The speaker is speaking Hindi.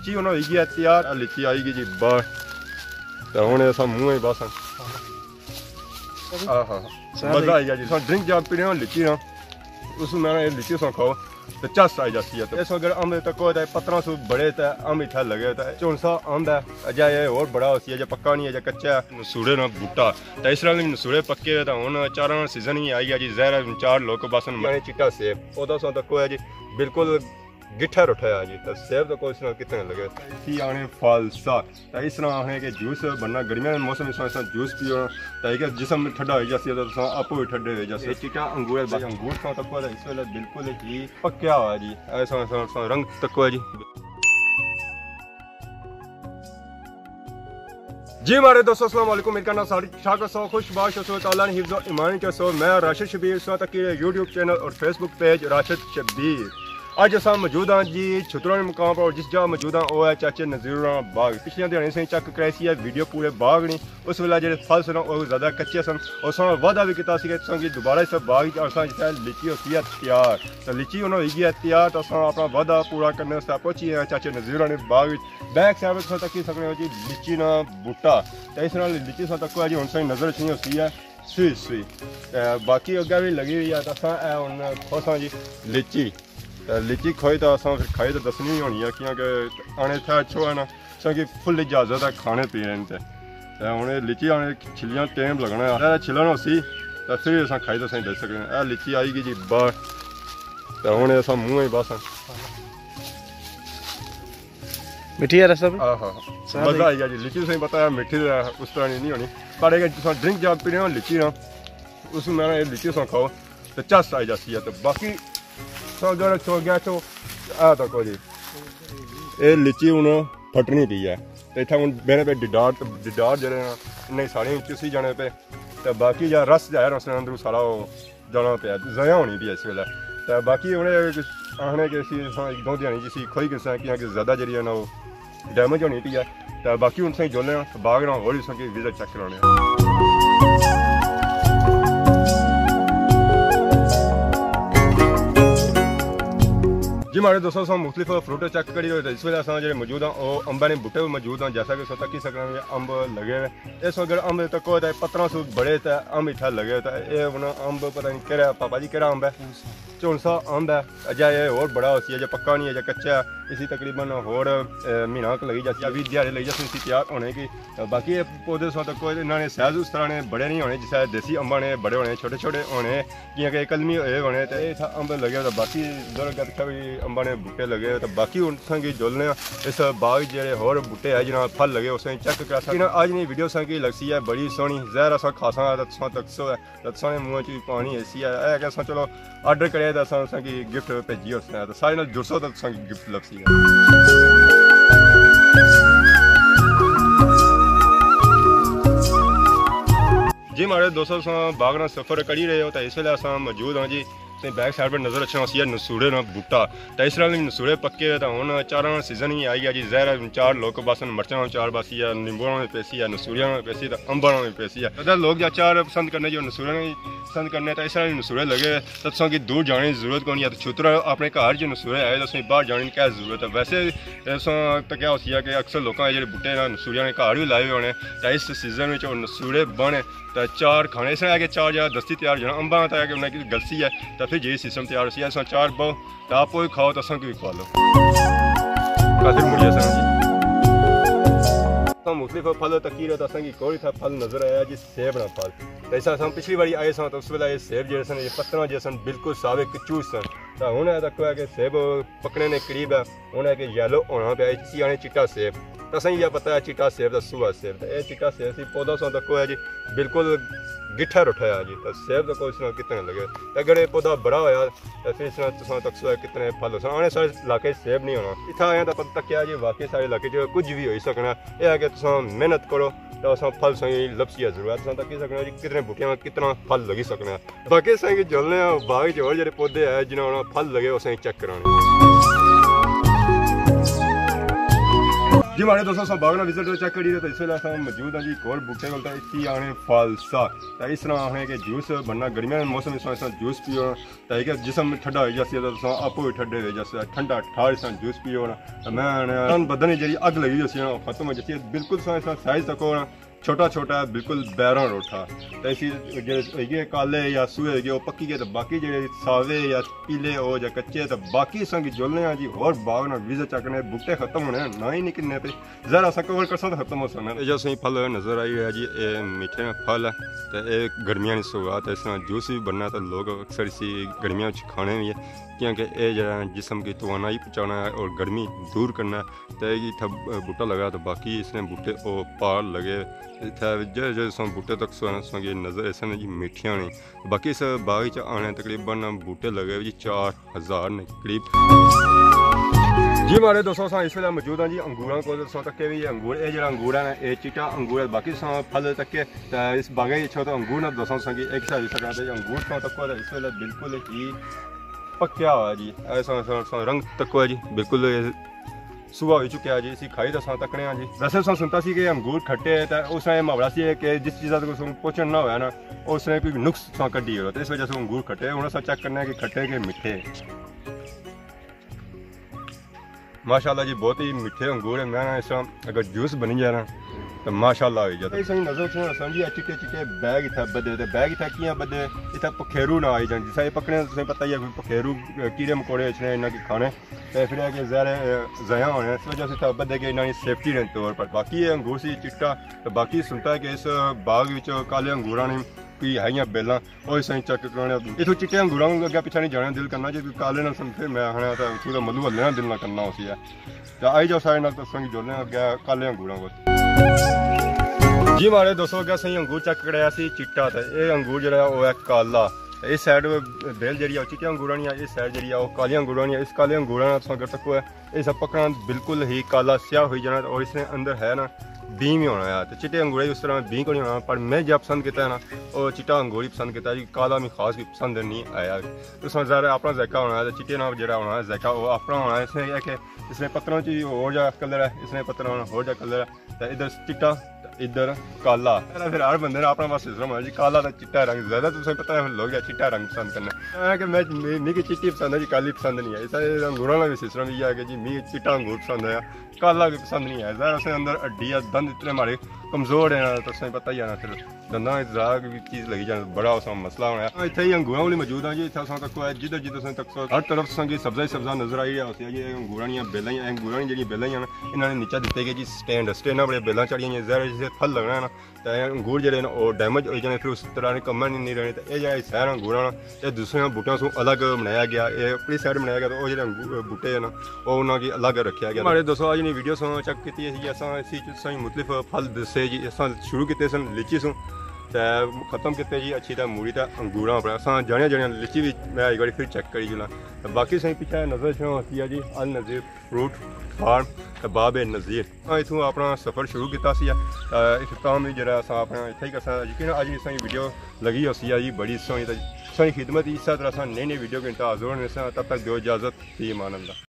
लीची उन्होंने होगी तैयार, लीची आएगी जी बाहर तो हूँ अस मूँह ही बस मजा आई गया जी। ड्रिंक जब पी रहे हो लीची ना उस मैंने लीची सो खाओ तो चस आई जाती है। तो इस अगर अम्ब तक हो 15 सौ बड़े तो अम्ब इतना लगे तो चौन सा अम्ब है अजय ये और बड़ा होती है, जो पक्का नहीं है जो कच्चा है। नसूड़े ना बूटा तो इस तरह नसूड़े पक्के तो हूँ 4 सीजन ही आई है जी। जहर 4 लोग बस मैंने चिट्टा सेब 14 सौ तक हो जी बिल्कुल गिठा उठाया जी। तो सेब तो कोई कितने लगे इसी आने फल सा तो इस तरह आने के जूस बनना गर्मियों के मौसम में जूस पियो तो जिसम ठंडा हो जाती है तो आप भी ठंडे हो जाते। चिट्टा अंगूर अंगूर का तक इस वेले बिल्कुल ही पक्या हुआ जी, ऐसा रंग तक हुआ जी। जी हमारे दोस्तों अस्सलाम वालेकुम, मेरा नाम शाकर सो खुशबाश ताला ने हिफ्ज़ो ईमान के सो मैं राशिद शबीर सो तक यूट्यूब चैनल और फेसबुक पेज राशिद शबीर। अज अस मौजूद हाँ जी छुतरा मुकाम पर और जिस जगह मौजूद हाँ वह है चाचे नज़ीर बाग। पिछले दिहाड़े से चेक कराई सी वीडियो पूरे बाग नहीं उस वेले जो फल सन वो ज़्यादा कच्चे सन और सो वादा भी किया कि दोबारा इस बाग जितना लीची होती है तैयार तो लीची उन्होंने होगी तैयार तो अपना वादा पूरा करने पहुंची है चाचे नज़ीर बाग। बैक साइड तक सकते हो जी लीची ना बूटा तो इस लीची तक जी हम सही नज़र अच्छी होती है सुई सुई बाकी अगर भी लगी हुई है तो खोसा जी लीची खोई तो फिर खाई तो दसनी ही होनी है क्योंकि आने था अच्छो है ना कि फुल इजाजत है खाने पीने से हूँ लीची आने छिलियाँ टाइम लगना है छिलन उसी तो फिर अस खाई तो सही दस सकते हैं। लीची आएगी जी बाहर तो हूँ अस मूँह ही बस मिठी है रस मजा आई गया जी। लीची सही पता है मिठी उस तरह नहीं होनी पर ड्रिंक जब पी रहे हो लीची ना उस मैंने लीची सो खाओ तो चस आई जाती है। तो बाकी अगर छो गया तो तक जी ये लीची हूँ फटनी पी है तो इतना हूँ मेरे पे डिडार जड़े इन्हें सारे चुसी जाने पे तो बाकी या रस जाए रस अंदर सारा जाना पे जया होनी पी इस वेले तो बाकी उन्हें आने के एक दो दिन जिसी खोई किसा कि ज़्यादा जी है ना वो डैमेज होनी पी है तो बाकी हूँ सही जोले बाग ना होली सकी विजिट चेक कराने। जी हमारे दोस्तों हम मुख्तलिफ फ्रूट चेक करी इस वे अस जो मौजूद हाँ वो अम्बा ने बूटे भी मौजूद हैं जैसा कि तक ही सकना अम्ब लगे हुए इस अगर अम्ब तक हो 15 सौ बड़े तो अम्ब इतना लगे तो ये हूँ अम्ब पता नहीं केड़ा पापा जी केड़ा अम्ब है चौन सा अम्ब है अजय ये और बड़ा होती है जो पक्का नहीं है जो कच्चा है इसी तकरीबन होर महीना लगी जाती है अभी दिहाड़ी लगी जाती इसी तैयार होने की। बाकी ये पौधे सौ तक इन्होंने सहज उस तरह ने बड़े नहीं होने जिस देसी अम्बा ने बड़े होने छोटे छोटे होने क्योंकि कलमी होने तो ये अम्ब लगे तो बाकी उधर अगर भी अम्बा ने बूटे लगे तो बाकी उनकी जोलने इस बाग जो होर बूटे है जिन्हें फल लगे उस चेक करा सकते हैं। अज नहीं वीडियो की लगती है बड़ी सोहनी जहर अस खासा तकसो है तत्सो मुँह च पानी ऐसी है कि चलो आर्डर करे तो अस गिफ्ट भेजी उसने तो सारे जुड़सो तो गिफ्ट लगती है। जी हमारे दोस्तों बाग ना सफ़र करी रहे हो तो इस वे अस मौजूद हाँ जी बैक साइड पर नज़र अच्छा सी नसूड़े ना बूटा तो इस तरह नसूड़े पक्के तो हूँ 4 सीजन ही आई है जी। जहर 4 लोग बस मरचा 4 बासी है नींबू में पैसी है नसूड़िया में पैसी तो अम्बा में पैसी है तो लोग जो 4 पसंद करने जो नसूड़े में पसंद करने तो इस तरह नसूड़े लगे तो की दूर जाने की जरूरत नहीं है। तो छुतरा अपने घर जो नसूड़े आए तो बाहर जाने की क्या जरूरत है। वैसे तो क्या होती है कि अक्सर लोगों जो बूटे नसूड़िया ने घर भी लाए होने तो इस सीजन में नसूड़े बने तो 4 खाने इसलिए है कि 4 जगह दस्ती तैयार जाना अम्बा होता है कि उन्हें गलसी है तो फिर यही सिस्टम तैयार होती है 4 बो तो आप कोई खाओ तो असं भी खा लो काफी मुड़िया सर जी मुख्तलिफ फल तकी रहे तो असं कोई था फल नजर आया जी सेब ना फल तो ऐसा हम पिछली बारी आए सन तो उस वे सेब जो सन पत्थर जो सन बिल्कुल सावे कचूस सन तो हूँ तक है कि सेब पकने ने करीब है हूँ है कि येलो होना पे इसी आने चिट्टा सेब तो सही यह पता है चिट्टा सेब का सूहा सेब तो यह चिट्टा सेब से 14 सौ तक है जी बिल्कुल गिठा उठाया जी। तो सेब तो कोई कितने लगे अगर ये पौधा बड़ा होया तो फिर इसमें तक कितने फल हो सकते आने सारे इलाके सेब नहीं होना इतना आया तो पता क्या जी वाकई सारे इलाके जो कुछ भी हो सकना यह है कि मेहनत करो तो अस फल सही लपसी है जरूर अस तक सकना जी कितने बूटिया में कितना फल लगी सकना बाकी सही जोलने बाग च और जो पौधे है जिन्होंने फल लगे वो सही चेक कराने। जी हमारे दोस्तों सब बागना विजिट चेक करिए तो इस वेले हम मौजूद हैं जी एक और बूटे को इतनी आने फालसा तो इस तरह आने के जूस बनना गर्मियों के मौसम में जूस पियो तो कि जिसम ठंडा हो जैसे तो आपो भी ठंडे हो जैसे ठंडा ठार जूस पियो ना तो मैं बदन जी अग लगी जैसी खत्म हो जैसी बिल्कुल साइज तक हो छोटा छोटा बिल्कुल बैरा रोठा तो इसी जे काले या सूए वो पक्की के तो बाकी जो सावे या पीले हो या कच्चे तो बाकी संग जोलने जी और बाग ना विजिट चकने बूटे खत्म होने ना ही निकलने पे जरा सा कवर कर सकते खत्म हो सकना जो सही फल नजर आई है जी ये मीठे फल है तो ये गर्मियां की सौगात है इस तरह जूस भी बनना तो लोग अक्सर इसी गर्मियों खाने भी है क्योंकि ये जरा जिसम की तवानाई पहुँचाना है और गर्मी दूर करना है तो इतना बूटा लगा तो बाकी इसने बूटे और पार लगे इतना जो बूटे तक नज़र इसने जी मीठियाँ नहीं बाकी इस बाग आने तकरीबन बूटे लगे जी 4000 ने करीब। जी हमारे दोस्तों इस वेले मौजूद हैं जी अंगूर को तक भी अंगूर ये जो अंगूर है ये चिट्टा अंगूर है बाकी फल तक इस बागे तो अंगूर ना दोस्तों एक हिसाब से अंगूर तक इस वेले बिल्कुल ही पक्या हुआ जी ऐसा रंग तक जी बिल्कुल सुबह हो चुका है जी इसी खाई तो तकने जी वैसे सुनता सी कि अंगूर खट्टे है तो उसने मामला सी है कि जिस चीज़ का पोषण ना होया ना उसने कोई नुक्स कड्डी हो तो इस वजह से अंगूर खट्टे उन्हें चेक करना है कि खट्टे के मीठे माशाल्लाह जी बहुत ही मीठे अंगूर है मैं इस अगर जूस बनी जा रहा तो माशाल्लाह हो जाता है नजर समझी चिट्टे चिट्टे बैग इतना बदे तो बैग इतना किया बदे इतना पखेरू ना आई जाए जिस पकड़े तुम्हें पता ही है कोई पखेरू कीड़े मकोड़े इतने इन्हों के खाने तो फिर कि ज़्यादा ज़या होने इस वजह से बदे के इन्होंने सेफ्टी के तौर पर बाकी ये अंगूर सी चिट्टा तो बाकी सुनता है कि इस बाग काले अंगूर ने कोई है बेल्ला और सही चेक कराने इतों चिट्टे अंगूर अगर पिछा नहीं जाने दिल करना जो काले ना फिर मैं आना तो मधु हल्ले दिल ना करना उसी है तो आई जाओ सारे दसों जोड़ने अगर काले अंगूर को। जी हमारे दोस्तों अगर सही अंगूर चेक कराया चिट्टा तो ये अंगूर जो है काला इस साइड बेल जी चिट्टे अंगूर नहीं है इस साइड जी काली अंगूर नहीं है इस काले अंगूर अगर तक है सब पकड़ना बिल्कुल ही काला स्याह हो जाना और इसने अंदर है ना बीम ही होना है तो चिट्टे अंगूर उस तरह बीम को नहीं होना पर मैं जब पसंद किया है ना और चिट्टा अंगूर ही पसंद किया जी काला में खास भी पसंद नहीं आया उसमें ज़्यादा अपना जैका होना है तो चिट्टे ना जो होना है जैका वो अपना होना है इसमें यह कि इसमें पत्थरों की और जा कलर है इसमें पत्थरों और जा कलर है तो इधर चिट्टा इधर काला फिर हर बंदे ने अपना सिस्टम है जी काला तो चिट्टा रंग ज्यादा तुझे पता है लोग चिट्टा रंग पसंद करना कि मैं मिगी चिट्टी पसंद है जी काली पसंद नहीं है इस अंगूरों का भी सिस्टम ये है कि जी मिगी चिट्टा अंगूर पसंद है काला भी पसंद नहीं है ज़्यादा अंदर हड्डी है दंद इतने हमारे कमजोर है तो तुम्हें पता ही है ना फिर दंदा ज़्यादा भी चीज़ लगी जाए बड़ा उस मसला होना है इतने ही अंगूरों वाली मौजूद है जी इतना तक है जिधर जिधर तक हर तरफ संगी सब्जा ही सब्जा नजर आई है जी अंगूर बेलें अंगूर जी बेलें इन्होंने नीचा दिते गए जी स्टैंड बड़े बेलें चढ़ी ज़्यादा जैसे फल लगना है ना तो अंगूर जो और डैमेज हो जाने फिर उस तरह कम नहीं रहने तो ये जो शहर अंगूर ये दूसरे बूटों से अलग बनाया गया ये अपनी साइड बनाया गया तो जो बूटे है ना वो उन्होंने अलग रखा गया हमारे दोस्तों आज वीडियो चेक की असी मुख्तलिफ फल दसे जी अस शुरू किए सन लीची सू तो खत्म किए जी अच्छी तरह मूड़ी तो अंगूर पर अस जने जने लीची भी मैं एक बार फिर चेक करी जुला तो बाकी सही पीछे नजर होती है जी अल नज़ीर फ्रूट फार्म तो बाब नज़ीर इतों अपना सफ़र शुरू किया इख्ताम भी जरा अपना इतना ही कर यकीन अज सही वीडियो लगी उसी जी बड़ी सोहनी तो सही खिदमत इस तरह नई नई वीडियो के इंतजार होने तब तक दो इजाज़त फी मान अल्लाह।